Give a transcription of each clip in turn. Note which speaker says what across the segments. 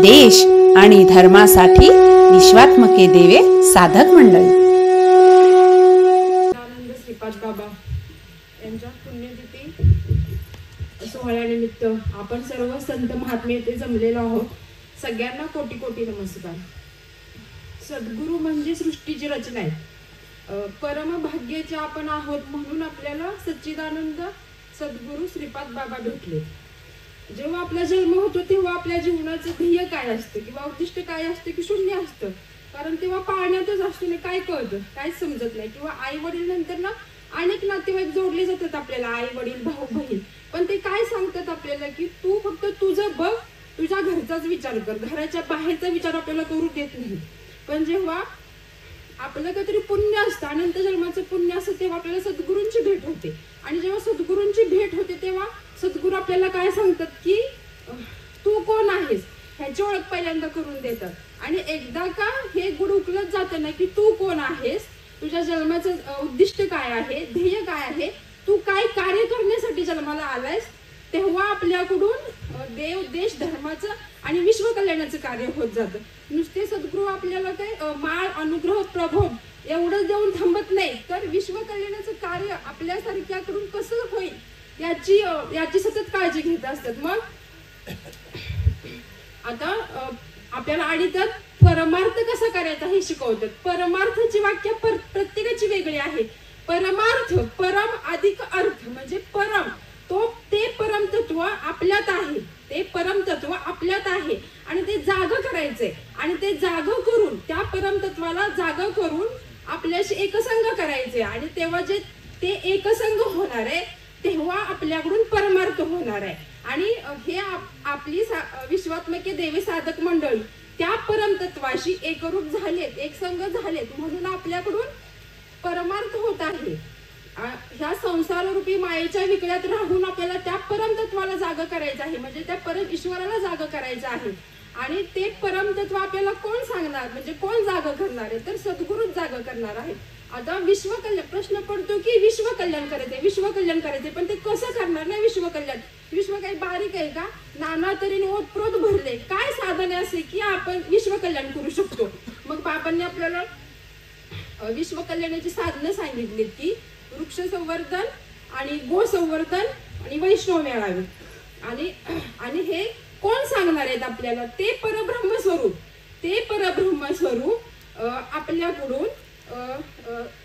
Speaker 1: देश आणि धर्मासाठी विश्वात्मके देवे साधक मंडळ।
Speaker 2: आनंद श्रीपाद बाबा यांच्या पुण्यतिथी सोहळ्यानिमित्त आपण सर्व संत महात्मे येथे जमलेलो आहोत। सगळ्यांना कोटी कोटी नमस्कार। सद्गुरू म्हणजे सृष्टीची रचना आहे। परम भाग्याचे आपण आहोत म्हणून आपल्याला सच्चिदानंद सद्गुरू श्रीपाद बाबा भेटले। जेव्हा आपला जन्म होतो तेव्हा आपल्या जीवनाचं ध्येय काय असतं किंवा उद्दिष्ट काय असतं की शून्य असतं, कारण तेव्हा पाळण्यातच असतो ना, काय कळतं काय समजत नाही। किंवा आई वडील नंतर ना अनेक नातेवाईक जोडले जातात आपल्याला, आई वडील भाऊ बहीण, पण ते काय सांगतात आपल्याला की तू फक्त तुझं बघ, तुझ्या घरचाच विचार कर, घराच्या बाहेरचा विचार आपल्याला करू देत नाही। पण जेव्हा आपलं काहीतरी पुण्य असतं, अनंत जन्माचं पुण्य असतं, तेव्हा आपल्याला सद्गुरूंची भेट होते। आणि जेव्हा सद्गुरूंची भेट होते तेव्हा सद्गुरू आपल्याला काय सांगतात की तू कोण आहेस ह्याची ओळख पहिल्यांदा करून देतात। आणि एकदा का हे गुण उकलत जातं ना की तू कोण आहेस, तुझ्या जन्माचं उद्दिष्ट काय आहे, ध्येय काय आहे, तू काय कार्य करण्यासाठी जन्माला आलायस, तेव्हा आपल्याकडून देव देश धर्माचं आणि विश्व कल्याणाचं कार्य होत जातं। नुसते सद्गुरू आपल्याला काय माळ अनुग्रह प्रबोध एवढं देऊन थांबत नाही, तर विश्व कल्याणाचं कार्य आपल्यासारख्याकडून कसं होईल याची सतत काळजी घेत असतात। मग आता आपल्याला आणीतात परमार्थ कसा करायचा हे शिकवतात। परमार्थाची वाक्य प्रत्येकाची वेगळी आहे। परमार्थ परम अधिक अर्थ म्हणजे परम ते परम तत्व आपल्यात आहे, ते परम तत्व आपल्यात आहे आणि ते जाग करायचंय। आणि ते जाग करून त्या परम तत्वाला जाग करून आपल्याशी एकसंग करायचे। आणि तेव्हा जे ते एकसंग होणार आहे तेव्हा आपल्याकडून परमार्थ होणार आहे। आणि हे आपली विश्वात्मके देवे साधक मंडळी त्या परम तत्वाशी एकरूप झालेत, एकसंग झालेत, म्हणून आपल्याकडून परमार्थ होत आहे। ह्या संसाररूपी मायेच्या विकळ्यात राहून आपल्याला त्या परम तत्वाला जाग करायचं आहे, म्हणजे त्या परम ईश्वराला जाग करायचं आहे। आणि ते परम तत्व आपल्याला कोण सांगणार, म्हणजे कोण जाग करणार आहे, तर सद्गुरूच जाग करणार आहे। आता विश्व कल्याण प्रश्न पडतो की विश्व कल्याण करायचे, विश्व कल्याण करायचे, पण ते कसं करणार नाही विश्व कल्याण? विश्व काही बारीक आहे का? नाना तऱ्हेने ओतप्रोत भरले, काय साधने असे की आपण विश्व कल्याण करू शकतो? मग बाबांनी आपल्याला विश्व कल्याणाची साधनं सांगितलीत की वृक्ष संवर्धन आणि गो संवर्धन आणि वैष्णव मेळावे। आणि हे कोण सांगणार आहेत आपल्याला? ते परब्रह्म स्वरूप, ते परब्रह्म स्वरूप आपल्याकडून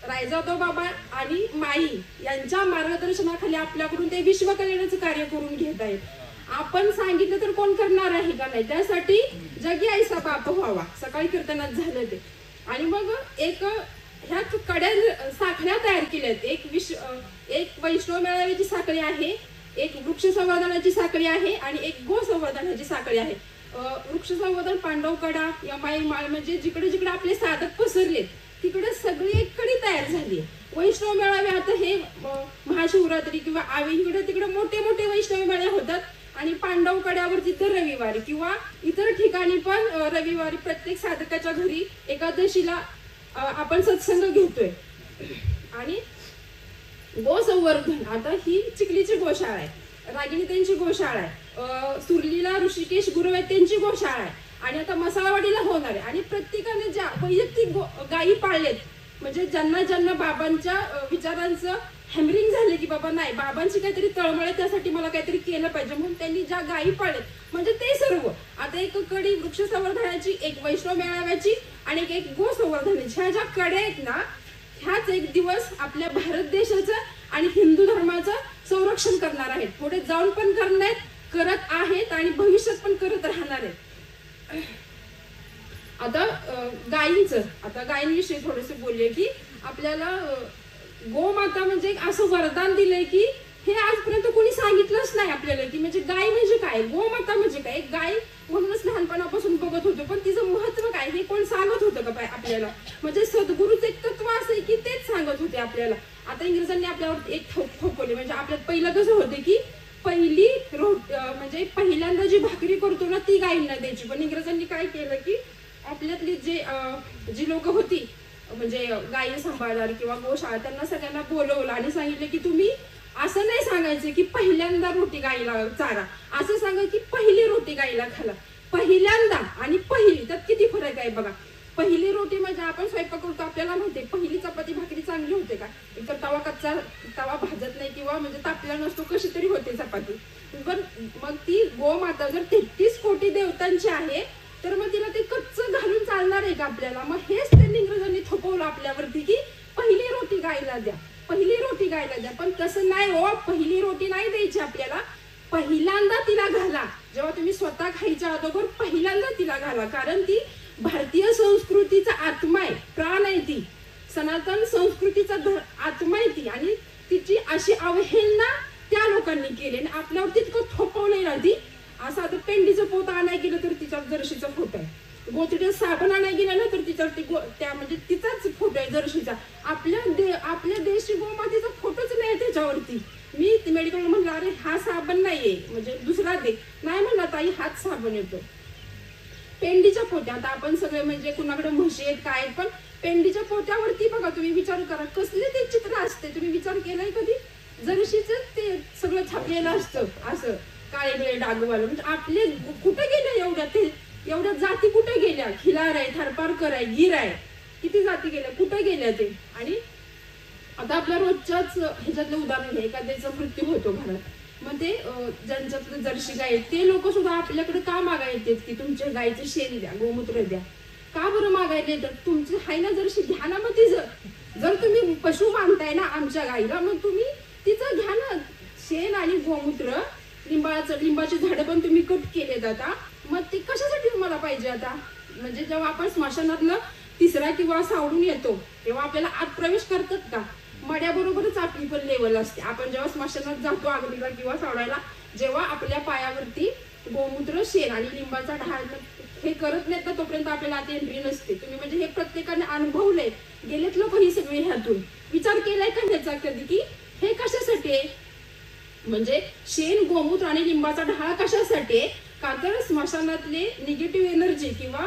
Speaker 2: रायजादव बाबा आणि माई यांच्या मार्गदर्शनाखाली आपल्याकडून ते विश्व कल्याणाचं कार्य करून घेत आहेत। आपण सांगितलं तर कोण करणार आहे का नाही? त्यासाठी जगी आईसा बाप व्हावा, सकाळी कीर्तनात झालं ते। आणि मग एक ह्या कड्या साखळ्या तयार केल्यात, एक वैष्णव मेळाव्याची साखळी आहे, एक वृक्ष संवर्धनाची साखळी आहे आणि एक गो संवर्धनाची साखळी आहे। वृक्ष संवर्धन पांडवकडा यमाई माळ म्हणजे जिकडे जिकडे आपले साधक पसरलेत तिकडे सगळी एक कडी तयार झाली। वैष्णव मेळावे आता हे महाशिवरात्री किंवा आवी इकडे तिकडे मोठे मोठे वैष्णव मेळावे होतात। आणि पांडव कड्यावरती तर रविवारी किंवा इतर ठिकाणी पण रविवारी प्रत्येक साधकाच्या घरी एकादशीला आपण सत्संग घेतोय। आणि गो संवर्धन आता ही चिखलीची गोशाळा आहे, रागिणी त्यांची गोशाळा आहे, सुरलीला ऋषिकेश गुरुवे त्यांची गोशाळा आहे, आणि आता मसाळवाडीला होणार आहे। आणि प्रत्येकाने ज्या वैयक्तिक गायी पाळलेत, म्हणजे ज्यांना ज्यांना बाबांच्या विचारांचं हॅमरिंग झाले की बाबा नाही बाबांची काहीतरी तळमळ आहे, त्यासाठी मला काहीतरी केलं पाहिजे, म्हणून त्यांनी ज्या गायी पाळलेत म्हणजे ते सर्व आता एक कडी वृक्ष संवर्धनाची, एक वैष्णव मेळाव्याची आणि एक गो संवर्धनाची, ह्या ज्या कड्या आहेत ना ह्याच एक दिवस आपल्या भारत देशाचं आणि हिंदू धर्माचं संरक्षण करणार आहेत। पुढे जाऊन पण करत आहेत आणि भविष्यात पण करत राहणार आहेत। आता गायींविषयी थोडेसे बोलले की आपल्याला गोमाता म्हणजे असं वरदान दिलंय की हे आजपर्यंत कोणी सांगितलंच नाही आपल्याला की म्हणजे गाय म्हणजे काय, गोमाता म्हणजे काय। एक गाय म्हणूनच लहानपणापासून बघत होतो, पण तिचं महत्व काय हे कोण सांगत होतं का आपल्याला? म्हणजे सद्गुरूच एक तत्व असं की तेच सांगत होते आपल्याला। आता इंग्रजांनी आपल्यावर एक थोपवले, म्हणजे आपल्यात पहिलं कसं होतं की पहिली म्हणजे पहिल्यांदा जी भाकरी करतो ना ती गायींना द्यायची, पण इंग्रजांनी काय केलं की आपल्यातली जी लोक होती म्हणजे गायी सांभाळणार किंवा गोशाळा त्यांना सगळ्यांना बोलवलं आणि सांगितलं की तुम्ही असं नाही सांगायचं की पहिल्यांदा रोटी गायीला चारा, असं सांगा की पहिली रोटी गायीला घाला, पहिल्यांदा आणि पहिली त्यात किती फरक आहे बघा. पहिली रोटी म्हणजे आपण स्वयंपाक करतो आपल्याला माहितीये, पहिली चपाती भाकरी चांगली होते का, एकतर तवा कच्चा, तवा भाजत नाही किंवा म्हणजे तापला नसतो, कशी तरी होते चपाती. पण मग ती गोमाता जर 33 कोटी देवतांची आहे तर मग तिला ते कच्च घालून चालणार आहे का आपल्याला. मग हेच त्यांनी इंग्रजांनी थोपवलं आपल्यावरती की पहिली रोटी गायला द्या, पहिली रोटी गायला द्या. पण तसं नाही हो, पहिली रोटी नाही द्यायची आपल्याला, पहिल्यांदा तिला घाला. जेव्हा तुम्ही स्वतः खायच्या अगोदर पहिल्यांदा तिला घाला, कारण ती भारतीय संस्कृतीचा आत्मा आहे, प्राण आहे, ती सनातन संस्कृतीचा आत्मा आहे ती. आणि तिची अशी अवहेलना त्या लोकांनी केली आणि आपल्यावर तितकं थोपवलंय ना ती. असं आता पेंडीचं पोत आणायला गेलं तर तिचा जर्शीचा फोटो आहे, गोचडे साबण आणायला गेला ना तर तिच्यावरती त्या म्हणजे तिचाच फोटो आहे जर्शीचा. आपल्या देशी गोमातेचा फोटोच नाही त्याच्यावरती. मी मेडिकल म्हणलं अरे हा साबण नाहीये, म्हणजे दुसरा दे, नाही म्हणला ताई हाच साबण येतो. पेंडीच्या पोत्या, आता आपण सगळे म्हणजे कुणाकडे म्हशी आहेत काय आहेत, पण पेंडीच्या पोत्यावरती बघा तुम्ही विचार करा कसले ते चित्र असते. तुम्ही विचार केलाय कधी? जर्शीच ते सगळं छापलेलं असतं असं काळे बिळे डागवालं. म्हणजे आपले कुठे गेले एवढ्या जाती कुठे गेल्या? खिलार आहे, थारपारकर आहे, गीर आहे, किती जाती गेल्या, कुठे गेल्या ते. आणि आता आपल्या रोजच्याच ह्याच्यातलं उदाहरण घ्या, एखाद्याचा मृत्यू होतो घरात, मग ते ज्यांच्याकडे जर्शी गाय आहेत ते लोक सुद्धा आपल्याकडे का मागायला येतात की तुमच्या गायचं शेण द्या, गोमूत्र द्या. का बरं मागायला येतात? तुमची हाय ना जर्शी, घ्या ना मग तिचं. जर तुम्ही पशु मानताय ना आमच्या गाईला, मग तुम्ही तिचं घ्या ना शेण आणि गोमूत्र. लिंबाची झाडं पण तुम्ही कट केलेत आता, मग ते कशासाठी तुम्हाला पाहिजे आता? म्हणजे जेव्हा आपण स्मशानातलं तिसरा किंवा सावरून येतो तेव्हा आपल्याला आत प्रवेश करतात का? मड्याबरोबरच आपली पण लेवल असते. आपण जेव्हा स्मशानात जातो अग्नीला किंवा सावडायला, जेव्हा आपल्या पायावरती गोमूत्र, शेण आणि लिंबाचा ढाळ हे करत नाहीत ना तोपर्यंत आपल्याला आत एंट्री नसते. तुम्ही म्हणजे हे प्रत्येकाने अनुभवलंय, गेलेत लोक ही सगळी ह्यातून. विचार केलाय का ह्याचा कधी की हे कशासाठी आहे? म्हणजे शेण, गोमूत्र आणि लिंबाचा ढाळ कशासाठी आहे? का तर स्मशानातले निगेटिव्ह एनर्जी किंवा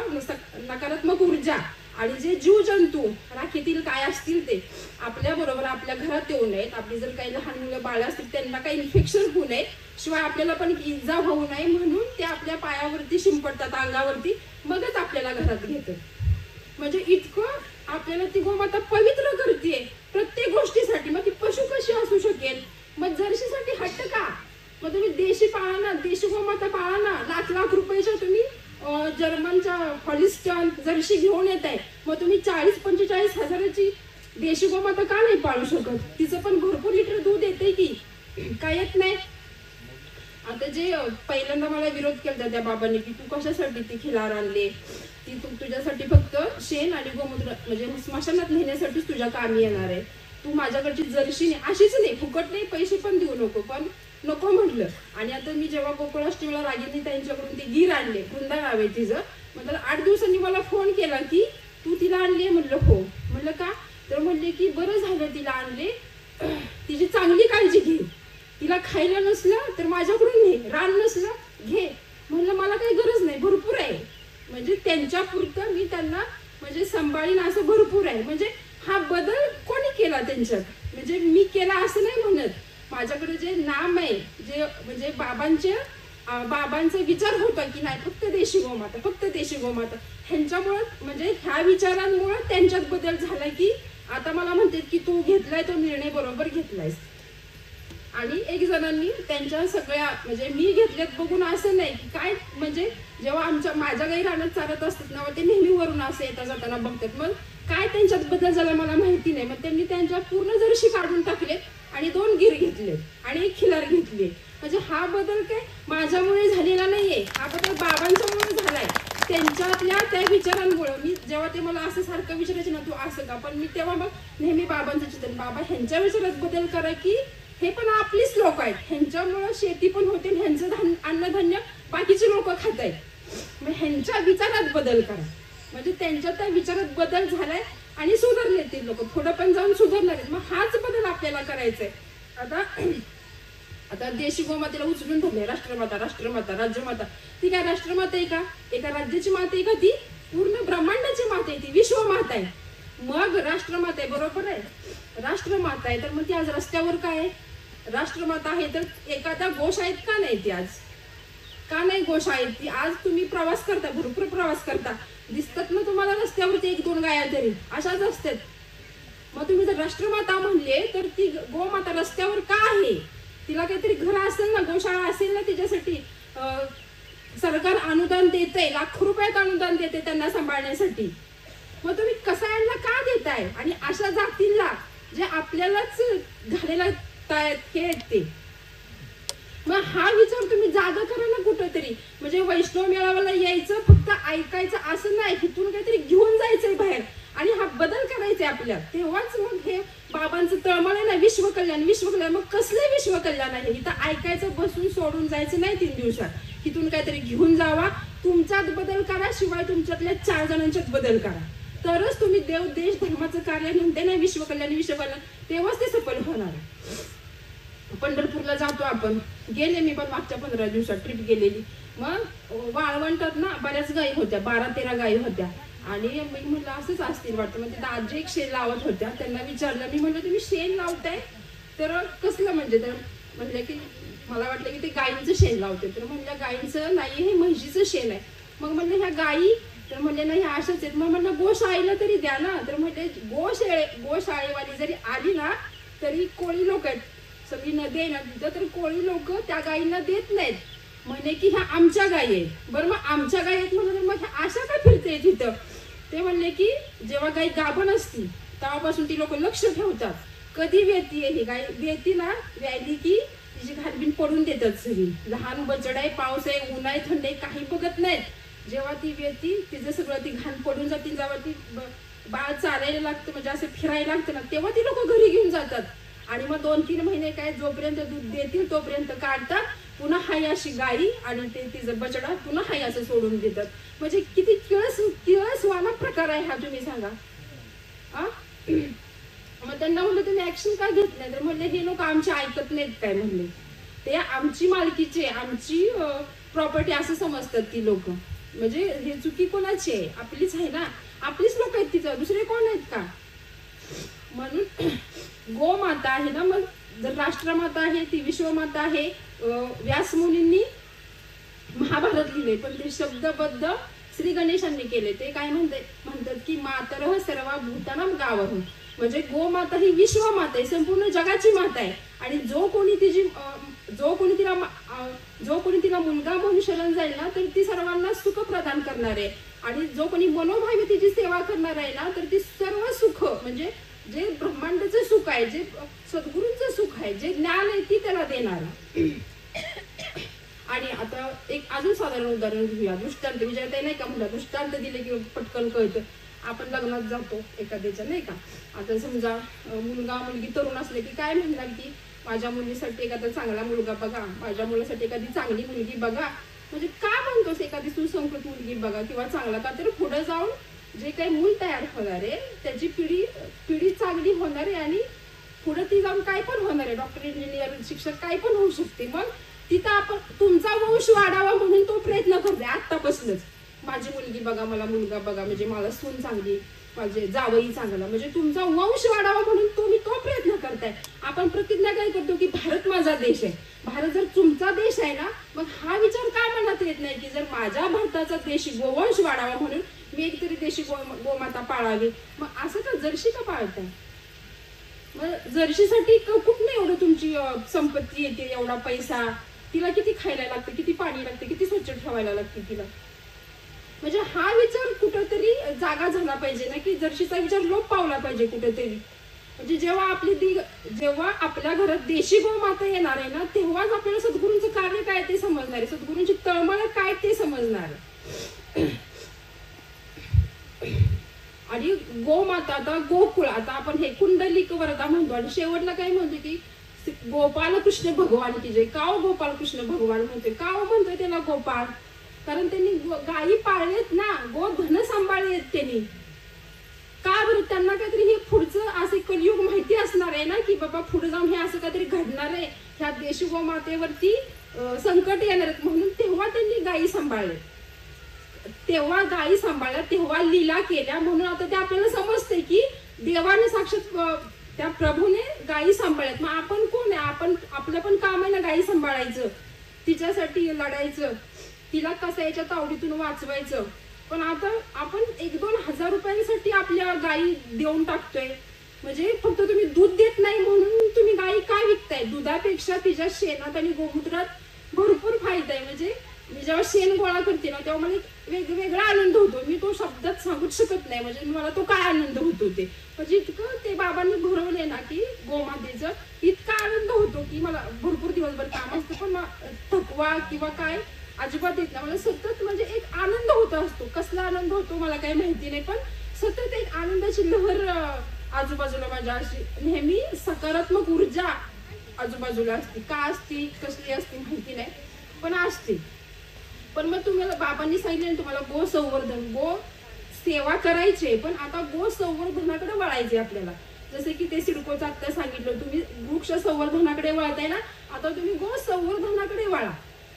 Speaker 2: नकारात्मक ऊर्जा आणि जे जीव जंतू राखीतील काय असतील ते आपल्या बरोबर आपल्या घरात येऊ नयेत. आपली जर काही लहान मुलं बाळ असतील त्यांना काही इन्फेक्शन होऊ नये, शिवाय आपल्याला पण इजा होऊ नये म्हणून ते आपल्या पायावरती शिंपडतात, अंगावरती, मगच आपल्याला घरात घेतात. म्हणजे इतकं आपल्याला ती गोमाता पवित्र करते प्रत्येक गोष्टीसाठी. मग ती पशु कशी असू शकेल? मग जर्शीसाठी हट्ट का? मग तुम्ही देशी पाळा ना, देशी गोमाता पाळा ना. लाख रुपयाच्या तुम्ही जर्मनच्या हॉलिस्टन जर्शी घेऊन येत आहे, मग तुम्ही 40-45 हजाराची देशी गोमाता का नाही पाळू शकत? तिचं पण भरपूर लिटर दूध येते की काय येत नाही? आता जे पहिल्यांदा मला विरोध केला त्या बाबांनी की तू कशासाठी ती खिलार आणले, ती तुझ्यासाठी फक्त शेण आणि गोमूत्र म्हणजे स्मशानात नेण्यासाठीच तुझ्या कामी येणार आहे, तू माझ्याकडची जर्शी नाही, अशीच नाही, फुकट नाही, पैसे पण देऊ नको, पण नको म्हटलं. आणि आता मी जेव्हा गोकुळाष्टमीला रागिनी त्यांच्याकडून ती गीर आणले, वृंदा नाव आहे तिचं, मग 8 दिवसांनी मला फोन केला की तू तिला आणली? म्हणलं हो. म्हणलं का? तर म्हणले की बरं झालं तिला आणले, तिची चांगली काळजी घे, तिला खायला नसलं तर माझ्याकडून घे, रान नसलं घे. म्हणलं मला काही गरज नाही, भरपूर आहे. म्हणजे त्यांच्या पुरतं मी त्यांना म्हणजे सांभाळीन असं भरपूर आहे. म्हणजे हा बदल कोणी केला त्यांच्यात? म्हणजे मी केला असं नाही म्हणत. माझ्याकडे जे नाम आहे, जे म्हणजे बाबांचा विचार होता की नाही फक्त देशी गोमाता, फक्त देशी गोमाता, ह्यांच्यामुळे म्हणजे ह्या विचारांमुळे त्यांच्यात बदल झाला की आता मला म्हणतात की तू घेतलाय तो निर्णय बरोबर घेतलायस. आणि एक जणांनी त्यांच्या सगळ्या म्हणजे मी घेतल्यात बघून असं नाही की काय, म्हणजे जेव्हा माझ्या गाई रानात चालत असतात ना ते नेहमी वरून असं येता जाताना बघतात. मग काय त्यांच्यात बदल झाला मला माहिती नाही. मग त्यांनी त्यांच्या पूर्ण जर्शी काढून टाकलेत आणि 2 गिर घेतले आणि 1 खिलार घेतली. म्हणजे हा बदल काय माझ्यामुळे झालेला नाहीये, हा बदल बाबांच्यामुळे झालाय, त्यांच्यातल्या त्या विचारांमुळे. मी जेव्हा ते मला असं सारखं विचारायचे ना तू असं का, पण मी तेव्हा मग नेहमी बाबांचं चिंतन, बाबा ह्यांच्या विचारात बदल करा की हे पण आपलीच लोक आहेत, ह्यांच्यामुळे शेती पण होते, ह्यांचं अन्नधान्य बाकीचे लोक खात आहेत, मग ह्यांच्या विचारात बदल करा. म्हणजे त्यांच्या त्या विचारात बदल झालाय आणि सुधारले ते लोक, थोडं पण जाऊन सुधारणार आहेत. मग हाच बदल आपल्याला करायचा आहे. आता देशी गोमातेला उचलून ठेवले राष्ट्रमाता, राज्यमाता. ती काय राष्ट्रमाता आहे का? एका राज्याची माता आहे का? ती पूर्ण ब्रह्मांडाची माता आहे, ती विश्वमाता आहे. मग राष्ट्रमाता आहे, बरोबर आहे, राष्ट्रमाता आहे, तर मग ती आज रस्त्यावर काय आहे? राष्ट्रमाता आहे तर एखाद्या गोशाळेत का नाही ती आज? का नाही गोशाळेत? ती आज तुम्ही प्रवास करता, भरपूर प्रवास करता, दिसतात ना तुम्हाला रस्त्यावरती 1-2 गाया तरी अशाच असतात. मग तुम्ही जर राष्ट्रमाता म्हणले तर ती गोमाता रस्त्यावर का आहे? तिला काहीतरी घर असेल ना, गोशाळा असेल ना तिच्यासाठी. सरकार अनुदान देते, लाखो रुपयात अनुदान देते त्यांना सांभाळण्यासाठी. मग तुम्ही कसायांना का देताय? आणि अशा जातीला जे आपल्यालाच घालायला हे ते. मग हा विचार तुम्ही जागा करा ना कुठंतरी. म्हणजे वैष्णव मेळाव्याला यायचं, फक्त ऐकायचं असं नाही, इथून काहीतरी घेऊन जायचंय बाहेर आणि हा बदल करायचा आपल्याला. तेव्हाच मग हे बाबांचं तळमळ आहे ना, विश्वकल्याण. विश्वकल्याण मग कसले विश्वकल्याण आहे? इथं ऐकायचं, बसून सोडून जायचं नाही 3 दिवसात. इथून काहीतरी घेऊन जावा, तुमच्यात बदल करा, शिवाय तुमच्यातल्या 4 जणांच्यात बदल करा. तरच तुम्ही देव देश धर्माचं कार्य म्हणते ना, विश्वकल्याण विश्वकल्याण, तेव्हाच ते सफल होणार. पंढरपूरला जातो आपण, गेले मी पण मागच्या 15 दिवसात ट्रिप गेलेली. मग वाळवंटात ना बऱ्याच गायी होत्या, 12-13 गायी होत्या. आणि मी म्हटलं असंच असतील वाटतं. मग तिथं आजी एक शेण लावत होत्या, त्यांना विचारलं मी, म्हटलं तुम्ही शेण लावताय तर कसलं? म्हणजे तर म्हणलं की मला वाटलं की ते गायींचं शेण लावते. तर म्हणलं गायींचं नाही, हे म्हशीचं शेण आहे. मग म्हणलं ह्या गायी? तर म्हणले नाही ह्या अशाच आहेत. मग म्हणलं गोशाळेला तरी द्या ना. तर म्हणले गोशाळेवाली जरी आली ना तरी कोळी लोक आहेत, सगळी नदी आहे ना तिथं, तर कोळी लोक त्या गायींना देत नाहीत. म्हणे की ह्या आमच्या गायी आहेत. बरं मग आमच्या गायी आहेत म्हणून मग ह्या अशा का फिरते तिथं? ते म्हणले की जेव्हा गाय गाभण असती तेव्हापासून ती लोक लक्ष ठेवतात, कधी वेती आहे ही गाय. वेती ना, व्यायली की तिची घालबीन पडून देतात सगळी. लहान बचड आहे, पाऊस आहे, ऊन आहे, थंड आहे, काही बघत नाहीत. जेव्हा ती वेती तिचं सगळं ती घाण पडून जाते, जेव्हा ती बाळ चालायला लागतं, म्हणजे असं फिरायला लागतं ना, तेव्हा ती लोक घरी घेऊन जातात. आणि मग 2-3 महिने काय जोपर्यंत दूध देतील तोपर्यंत काढतात, पुन्हा हाय अशी गाई आणि ते तिचं बछडा पुन्हा हाय असं सोडून देतात. म्हणजे किती किळसवाना प्रकार आहे हा, तुम्ही सांगा. मग त्यांना म्हणलं तुम्ही ऍक्शन का घेत नाही? तर म्हणले हे लोक आमचे ऐकत नाहीत काय. म्हणले ते आमची मालकीचे, आमची प्रॉपर्टी असं समजतात ती लोक. म्हणजे हे चुकी कोणाची आहे? आपलीच आहे ना, आपलीच लोक आहेत तिचं, दुसरे कोण आहेत का? म्हणून गोमाता आहे ना, मग जर राष्ट्रमाता आहे ती विश्वमाता आहे. व्यास मुनींनी महाभारत लिहिले, पण ते शब्दबद्ध श्री गणेशांनी केले. ते काय म्हणतात की मातरः सर्व भूतानां गावः. म्हणजे गोमाता ही विश्वमाता आहे, संपूर्ण जगाची माता आहे. आणि जो कोणी तिला मुलगा म्हणून शरण जाईल ना, तर ती सर्वांना सुख प्रदान करणार आहे. आणि जो कोणी मनोभावे तिची सेवा करणार आहे ना, तर ती सर्व सुख, म्हणजे जे ब्रह्मांडाचं सुख आहे, जे सद्गुरूंचं सुख आहे, जे ज्ञान आहे, ती त्याला देणार. आणि आता एक अजून साधारण उदाहरण घेऊया. दृष्टांत विचारता नाही का? म्हणला दृष्टांत दिले की पटकन कळतं. आपण लग्नात जातो एखाद्याच्या, नाही का? आता समजा मुलगा मुलगी तरुण असले की काय म्हणणार की माझ्या मुलीसाठी एखादा चांगला मुलगा बघा, माझ्या मुलासाठी एखादी चांगली मुलगी बघा. म्हणजे का म्हणतोस एखादी सुसंस्कृत मुलगी बघा किंवा चांगला? का तर पुढे जाऊन जे काही मूल तयार होणार आहे त्याची पिढी चांगली होणार आहे आणि पुढे ती जाऊन काय पण होणार आहे, डॉक्टर, इंजिनियर, शिक्षक काय पण होऊ शकते. मग तिथं आपण तुमचा वंश वाढावा म्हणून तो प्रयत्न करतोय आतापासूनच. माझी मुलगी बघा, मला मुलगा बघा, म्हणजे मला सून चांगली, माझे जावई चांगला, म्हणजे तुमचा वंश वाढावा म्हणून तुम्ही तो प्रयत्न करताय. आपण प्रतिज्ञा काय करतो की भारत माझा देश आहे. भारत जर तुमचा देश आहे ना, मग हा विचार का मनात येत नाही की जर माझ्या भारताचा देशी गोवंश वाढावा म्हणून मी एक तरी देशी गोमाता पाळावी. मग असं का जर्शी का पाळताय? मग जर्शीसाठी कुठनं एवढं तुमची संपत्ती येते, एवढा पैसा? तिला किती खायला लागते, किती पाणी लागते, किती स्वच्छ ठेवायला लागते तिला? म्हणजे हा विचार कुठेतरी जागा झाला पाहिजे ना, की जर्शीचा विचार लोप पावला पाहिजे कुठेतरी. म्हणजे जेव्हा आपल्या घरात देशी गोमाता येणार आहे ना, तेव्हाच आपल्याला सद्गुरूंचं कार्य काय ते समजणार आहे, सद्गुरूंची तळमळ काय ते समजणार. आणि गोमाता, आता गोकुळ, आता आपण हे कुंडलिक वरदा म्हणतो आणि शेवटला काय म्हणतो की गोपाल कृष्ण भगवान की जय. का गोपाल कृष्ण भगवान म्हणतोय? का म्हणतोय त्याला गोपाळ? कारण त्यांनी गायी पाळलेत ना, गोधन सांभाळलेत त्यांनी. का बरं? त्यांना काहीतरी हे पुढचं असे कलियुग माहिती असणार आहे ना, की बाबा पुढे जाऊन हे असं काहीतरी घडणार आहे, ह्या देशी गोमातेवरती संकट येणार आहेत, म्हणून तेव्हा त्यांनी गायी सांभाळले, तेव्हा गायी सांभाळल्या, तेव्हा लीला केल्या. म्हणून आता ते आपल्याला समजते की देवाने साक्षात त्या प्रभूने गायी सांभाळल्यात. मग आपण कोण आहे? आपण आपलं पण काम आहे ना गायी सांभाळायचं, तिच्यासाठी लढायचं. तिला कसायच्या तावडीतून वाचवायचं. पण आता आपण 1-2 हजार रुपयांसाठी आपल्या गायी देऊन टाकतोय. म्हणजे फक्त तुम्ही दूध देत नाही म्हणून तुम्ही गायी काय विकताय? दुधापेक्षा तिच्या शेणात आणि गोमूत्रात भरपूर फायदा आहे. म्हणजे मी जेव्हा शेण गोळा करते ना तेव्हा मला वेगवेगळा आनंद होतो. मी तो शब्दात सांगूच शकत नाही. म्हणजे मला तो काय आनंद होतो ते, म्हणजे इतकं ते बाबांनी भरवलंय ना की गोमातेचं इतका आनंद होतो की मला भरपूर दिवसभर काम असतं पण थकवा किंवा काय अजिबात येत नाही. मला सतत म्हणजे एक आनंद होत असतो. कसला आनंद होतो मला काही माहिती नाही, पण सतत एक आनंदाची लहर आजूबाजूला माझ्या अशी नेहमी सकारात्मक ऊर्जा आजूबाजूला असते. का असते कसली असते माहिती नाही पण असते. पण मग तुम्हाला बाबांनी सांगितलं तुम्हाला गो संवर्धन गो सेवा करायची, पण आता गो संवर्धनाकडे वळायचे आपल्याला. जसे की ते सिडकोचं आता सांगितलं तुम्ही वृक्ष संवर्धनाकडे वळताय ना, आता तुम्ही गो संवर्धनाकडे वळा.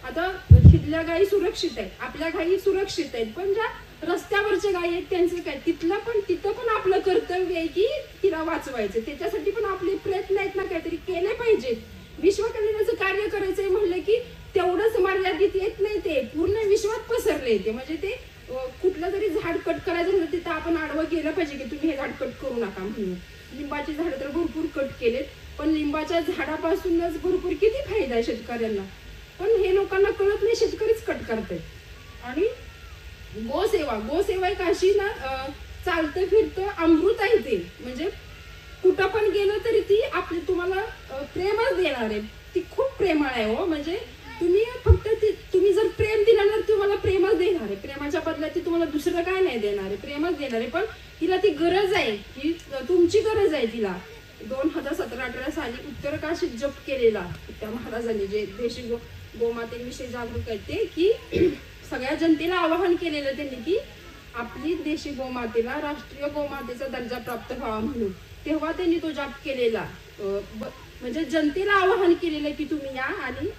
Speaker 2: आता तिथल्या गायी सुरक्षित आहेत, आपल्या गायी सुरक्षित आहेत, पण ज्या रस्त्यावरच्या गायी आहेत त्यांचं काय? तिथं पण आपलं कर्तव्य आहे की तिला वाचवायचं. त्याच्यासाठी पण आपले प्रयत्न आहेत ना, काहीतरी केले पाहिजेत. विश्वकल्याणाचं कार्य करायचंय म्हणलं की तेवढंच मर्यादित येत नाही, ते पूर्ण विश्वात पसरले ते. म्हणजे ते कुठलं तरी झाड कट करायचं झालं तिथं आपण आडवं केलं पाहिजे की तुम्ही हे झाड कट करू नका म्हणून. लिंबाची झाडं तर भरपूर कट केलेत, पण लिंबाच्या झाडापासूनच भरपूर किती फायदा आहे शेतकऱ्यांना, पण हे लोकांना कळत नाही. शेतकरीच कट करतात. आणि गोसेवा एक अशी ना चालतं फिरतं अमृत आहे ते. म्हणजे कुठं पण गेलं तरी ती आपली तुम्हाला प्रेमच देणार आहे. ती खूप प्रेमळ आहे हो. म्हणजे तुम्ही फक्त तुम्ही जर प्रेम दिलं ना तुम्हाला प्रेमच देणार आहे. प्रेमाच्या बदल्यात ती तुम्हाला दुसरं काय नाही देणार आहे, प्रेमच देणार आहे. पण तिला ती गरज आहे की तुमची गरज आहे तिला. 2017-18 साली उत्तरकाशीत जप केलेला त्या महाराजांनी जे देशी गोमातेविषयी जागरूक आहेत ते, की सगळ्या जनतेला आवाहन केलेलं त्यांनी की आपली देशी गोमातेला राष्ट्रीय गोमातेचा दर्जा प्राप्त व्हावा म्हणून. तेव्हा त्यांनी तो जाप केलेला. म्हणजे जनतेला आवाहन केलेलं की तुम्ही या आणि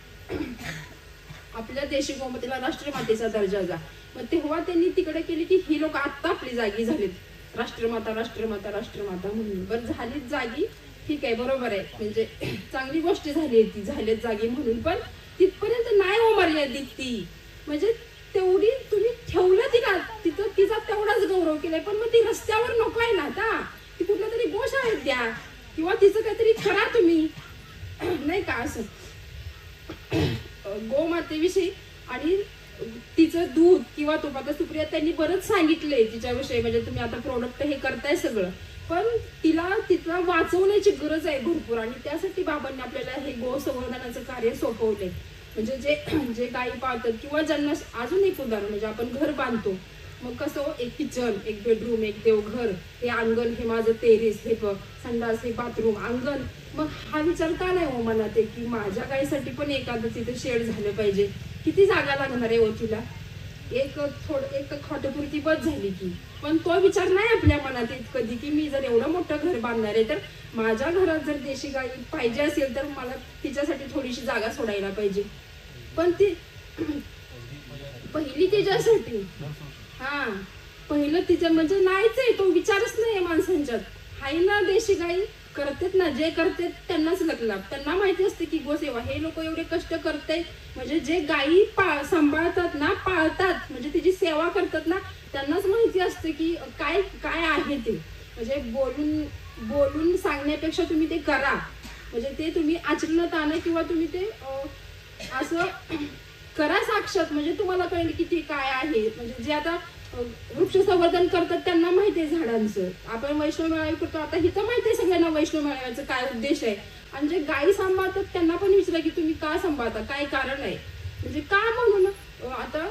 Speaker 2: आपल्या देशी गोमातेला राष्ट्रमातेचा दर्जा द्या. मग तेव्हा त्यांनी तिकडे केली की ही लोक आता आपली जागी झालीत, राष्ट्रमाता राष्ट्रमाता राष्ट्रमाता म्हणून. बरं झालीच जागी, ठीक आहे, बरोबर आहे, म्हणजे चांगली गोष्ट झाली ती झालीच जागी म्हणून. पण तिथपर्यंत नाही हो मर्यादित ती. म्हणजे तेवढी तुम्ही ठेवलं तिला तिथं, तिचा तेवढाच गौरव केलाय. पण मग ती रस्त्यावर नको आहे ना आता. ती कुठल्या तरी गोशाळेत द्या किंवा तिचं काहीतरी करा तुम्ही, नाही का असं. गोमातेविषयी आणि तिचं दूध किंवा तुपाचा सुप्रिया त्यांनी बरंच सांगितलंय तिच्याविषयी. म्हणजे तुम्ही आता प्रोडक्ट हे करताय सगळं, पण तिला वाचवण्याची गरज आहे भरपूर. आणि त्यासाठी बाबांनी आपल्याला हे गो संवर्धनाचं कार्य सोपवलंय. म्हणजे जे गायी पाळतात किंवा ज्यांना अजून एक उदाहरण म्हणजे आपण घर बांधतो, मग कसं एक किचन, एक बेडरूम, एक देवघर, हे अंगण, हे माझं टेरेस, हे संडास, हे बाथरूम, अंगण. मग हा विचार का नाही हो मनात की माझ्या गायीसाठी पण एखादं तिथे शेड झालं पाहिजे. किती जागा लागणार आहे हो तिला? एक खाटपुरती बस झाली की. पण तो विचार नाही आपल्या मनात येत कधी की मी जर एवढं मोठं घर बांधणार आहे तर माझ्या घरात जर देशी गाई पाहिजे असेल तर मला तिच्यासाठी थोडीशी जागा सोडायला पाहिजे. पण ती पहिली तिच्यासाठी पहिलं तिच्या म्हणजे नाहीच आहे, तो विचारच नाही माणसांच्यात. हाय ना देशी गाई करतात ना, जे करतात त्यांनाच लागला. त्यांना माहिती असते की गोसेवा हे लोक एवढे कष्ट करतात. म्हणजे जे गायी सांभाळतात ना, पाळतात, म्हणजे तिची सेवा करतात ना, त्यांनाच माहिती असते की काय काय आहे ते. म्हणजे बोलून सांगण्यापेक्षा तुम्ही ते करा. म्हणजे ते तुम्ही आचरणात आणा किंवा तुम्ही ते असं करा साक्षात. म्हणजे तुम्हाला कळेल की ते काय आहे. म्हणजे जे आता वृक्ष संवर्धन करतात त्यांना माहिती आहे झाडांचं. आपण वैष्णव मेळावे करतो, आता हिथं माहिती आहे सगळ्यांना वैष्णव मेळाव्याचा काय उद्देश आहे. आणि जे गायी सांभाळतात त्यांना पण विचारा की तुम्ही का सांभाळता, काय कारण आहे. म्हणजे का म्हणून आता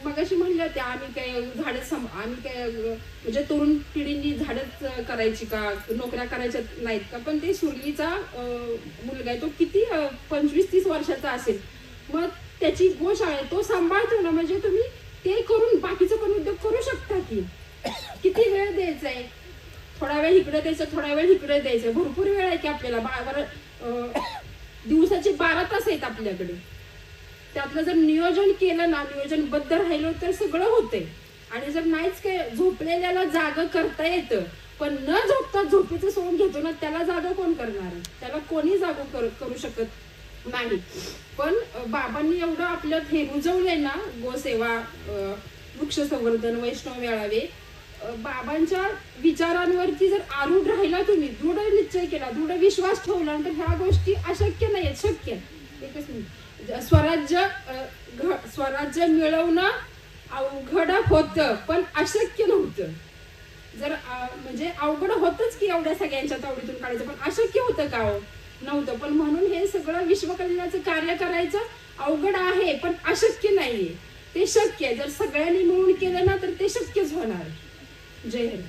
Speaker 2: मगाशी म्हणले होते आम्ही काय म्हणजे तरुण पिढींनी झाडच करायची का, नोकऱ्या करायच्या नाहीत का. पण ते सुरलीचा मुलगा आहे, तो किती 25-30 वर्षाचा असेल, मग त्याची गोशाळा तो सांभाळतो ना. म्हणजे तुम्ही ते करून बाकीचं पण उद्योग करू शकता की. किती वेळ द्यायचा आहे, थोडा वेळ इकडे द्यायचा, थोडा वेळ इकडे द्यायचा, भरपूर वेळ आहे की आपल्याला. दिवसाचे 12 तास आहेत आपल्याकडे. त्यातलं जर नियोजन केलं ना, नियोजनबद्ध राहिलो तर सगळं होतंय. आणि जर नाहीच काय, झोपलेल्याला जाग करता येतं, पण न झोपता झोपेचं सोडून घेतो ना, त्याला जागा कोण करणार? त्याला कोणी जागो करू शकत नाही. पण बाबांनी एवढं आपल्यात हे रुजवलंय ना, गोसेवा, वृक्ष संवर्धन, वैष्णव मेळावे, बाबांच्या विचारांवरती जर आरूढ राहिला, तुम्ही दृढ निश्चय केला, दृढ विश्वास ठेवला, तर ह्या गोष्टी अशक्य नाहीत, शक्य. एकच मिनिट. स्वराज्य मिळवणं अवघड होतं पण अशक्य नव्हतं. जर म्हणजे अवघड होतच की एवढ्या सगळ्यांच्या तावडीतून काढायचं, पण अशक्य होतं का? नव्हतं. पण म्हणून हे सगळं विश्वकल्याणाचं कार्य करायचं अवघड आहे पण अशक्य नाहीये, ते शक्य आहे. जर सगळ्यांनी मिळून केलं ना तर ते शक्यच होणार. जय हिंद.